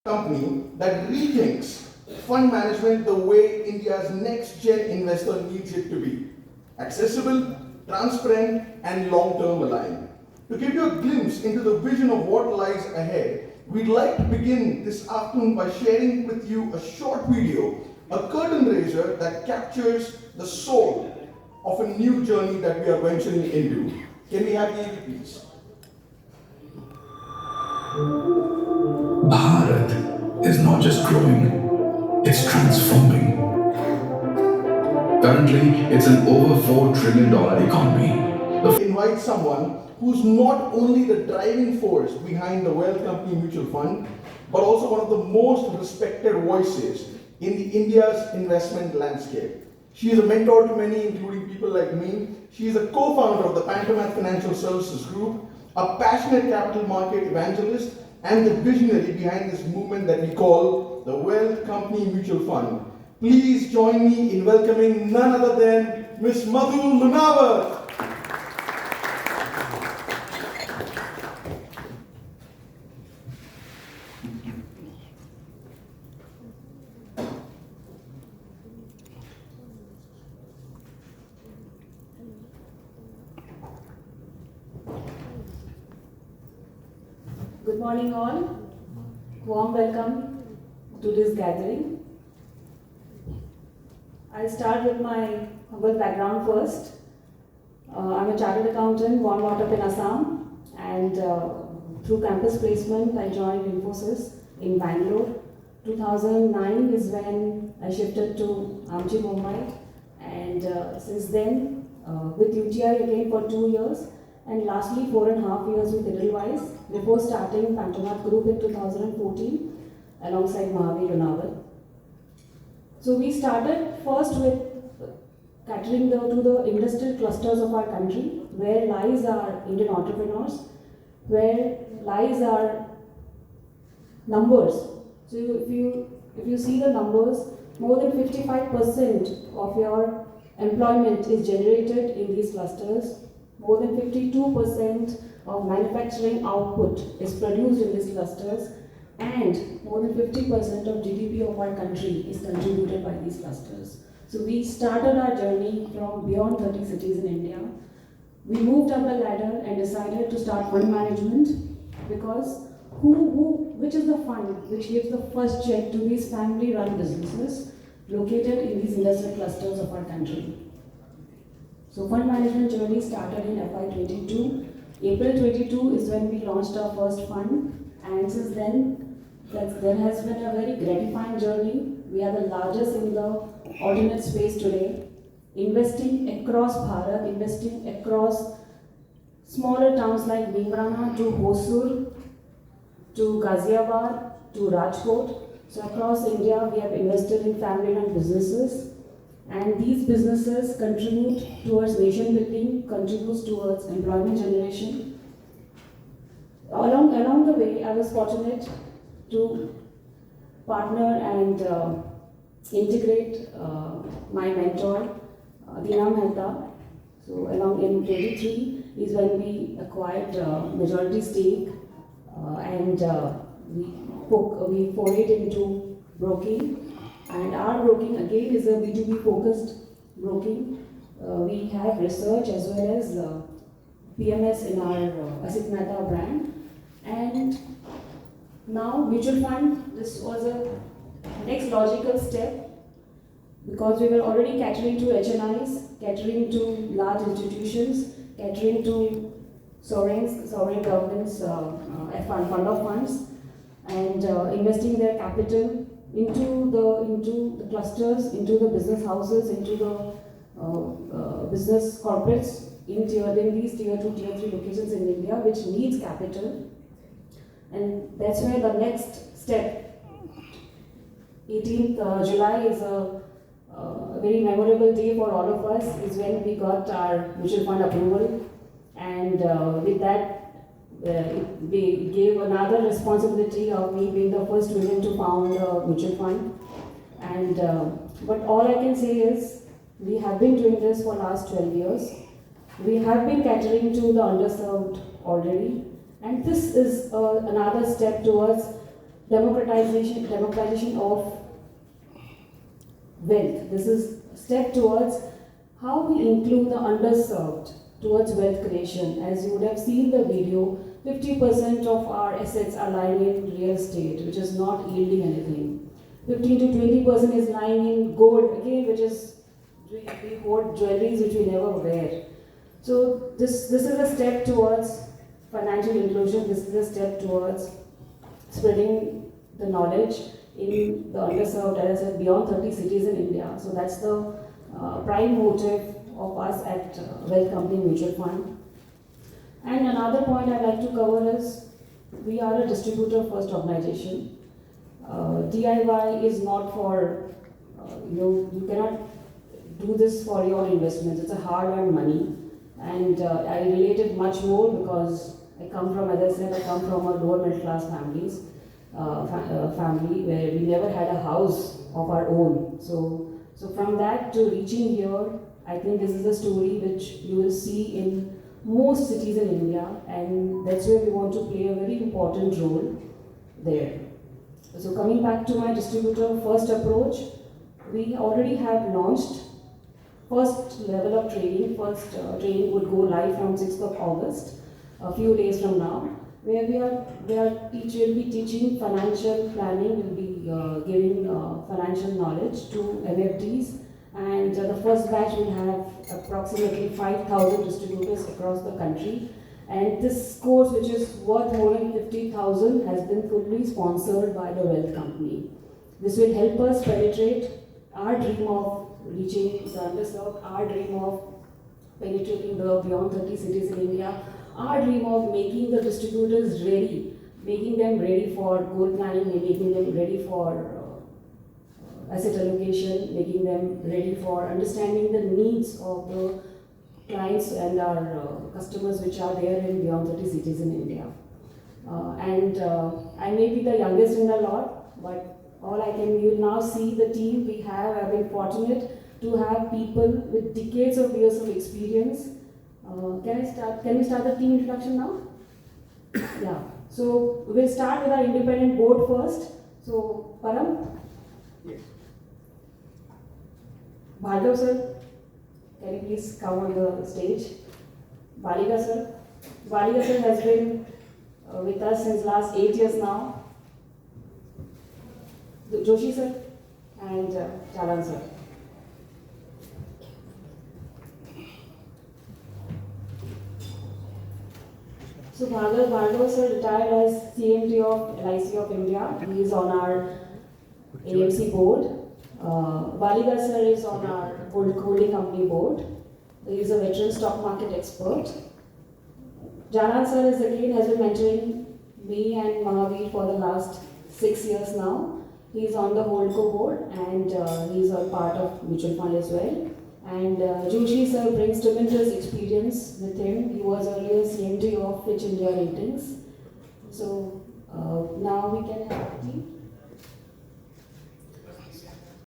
company that rethinks fund management the way India's next-gen investor needs it to be. Accessible, transparent, and long-term aligned. To give you a glimpse into the vision of what lies ahead, we'd like to begin this afternoon by sharing with you a short video, a curtain raiser that captures the soul of a new journey that we are venturing into. Can we have the AV, please? Bharat is not just growing, it's transforming. Currently, it's an over $4 trillion economy. Invite someone who's not only the driving force behind the Wealth Company Mutual Fund, but also one of the most respected voices in the India's investment landscape. She is a mentor to many, including people like me. She is a co-founder of the Pantomath Financial Services Group, a passionate capital market evangelist, and the visionary behind this movement that we call the Wealth Company Mutual Fund. Please join me in welcoming none other than Ms. Madhu Lunawat. Good morning all. Warm welcome to this gathering. I'll start with my humble background first. I'm a chartered accountant born brought up in Assam, and through campus placement I joined Infosys in Bangalore. 2009 is when I shifted to AMC Mumbai, and since then with UTI again for 2 years, and lastly 4.5 years with Edelweiss before starting Pantomath Group in 2014 alongside Madhu Lunawat. So we started first with catering to the industrial clusters of our country, where lies our Indian entrepreneurs, where lies our numbers. So if you see the numbers, more than 55% of your employment is generated in these clusters. More than 52% of manufacturing output is produced in these clusters, and more than 50% of GDP of our country is contributed by these clusters. So we started our journey from beyond 30 cities in India. We moved up the ladder and decided to start fund management, because which is the fund which gives the first check to these family-run businesses located in these industrial clusters of our country. So fund management journey started in FY22. April 22 is when we launched our first fund, and since then there has been a very gratifying journey. We are the largest in the alternate space today, investing across Bharat, investing across smaller towns like Bhimrana to Hosur, to Ghaziabad, to Rajkot. So across India we have invested in family-run businesses. And these businesses contribute towards nation building, contributes towards employment generation. Along the way, I was fortunate to partner and integrate my mentor, Dina Mehta. So along in 23 is when we acquired majority stake, and we forayed into broking. And our broking again is a B2B focused broking. We have research as well as PMS in our Viksit Bharat brand. And now mutual fund, this was a next logical step, because we were already catering to HNIs, catering to large institutions, catering to sovereign governments, fund of funds, and investing their capital into the clusters, into the business houses, into the business corporates in these tier 2, tier 3 locations in India, which needs capital. And that's where the next step, 18th July is a very memorable day for all of us, is when we got our mutual fund approval. And with that, it gave another responsibility of me being the first woman to found a mutual fund. And but all I can say is, we have been doing this for last 12 years. We have been catering to the underserved already, and this is another step towards democratization of wealth. This is a step towards how we include the underserved towards wealth creation. As you would have seen the video, 50% of our assets are lying in real estate, which is not yielding anything. 15 to 20% is lying in gold, again, which is, we hoard jewelries which we never wear. So this is a step towards financial inclusion. This is a step towards spreading the knowledge in the underserved, as I said, beyond 30 cities in India. So that's the prime motive of us at Wealth Company Mutual Fund. And another point I'd like to cover is we are a distributor first organization. DIY is not for, you cannot do this for your investments. It's a hard-earned money. And I related much more because I come from, as I said, I come from a lower middle class family where we never had a house of our own. So from that to reaching here, I think this is a story which you will see in most cities in India, and that's where we want to play a very important role there. So coming back to my distributor first approach, we already have launched first level of training. First training would go live from 6th of August, a few days from now, where we'll be teaching financial planning, we'll be giving financial knowledge to MFDs, and the first batch will have approximately 5,000 distributors across the country. And this course, which is worth more than 50,000, has been fully sponsored by the Wealth Company. This will help us penetrate our dream of reaching the underserved, our dream of penetrating the beyond 30 cities in India, our dream of making the distributors ready, making them ready for goal planning, making them ready for asset allocation, making them ready for understanding the needs of the clients and our customers which are there in beyond 30 cities in India. I may be the youngest in the lot, but all I can, you'll now see the team we have. I've been fortunate to have people with decades of years of experience. Can we start the team introduction now? Yeah. So we'll start with our independent board first. So Param? Yes. Bhargav sir, can you please come on the stage? Baliga sir. Baliga sir has been with us since last 8 years now. Joshi sir and Chalan sir. So Bhargav sir retired as CMD of LIC of India. He is on our AMC board. Baliga sir is on our holding company board. He is a veteran stock market expert. Jalan sir has been mentoring me and Mahavir for the last 6 years now. He is on the Holdco board and he is a part of mutual fund as well. And Joshi sir brings tremendous experience with him. He was earlier CMD of Fitch India Ratings. So now we can have the team.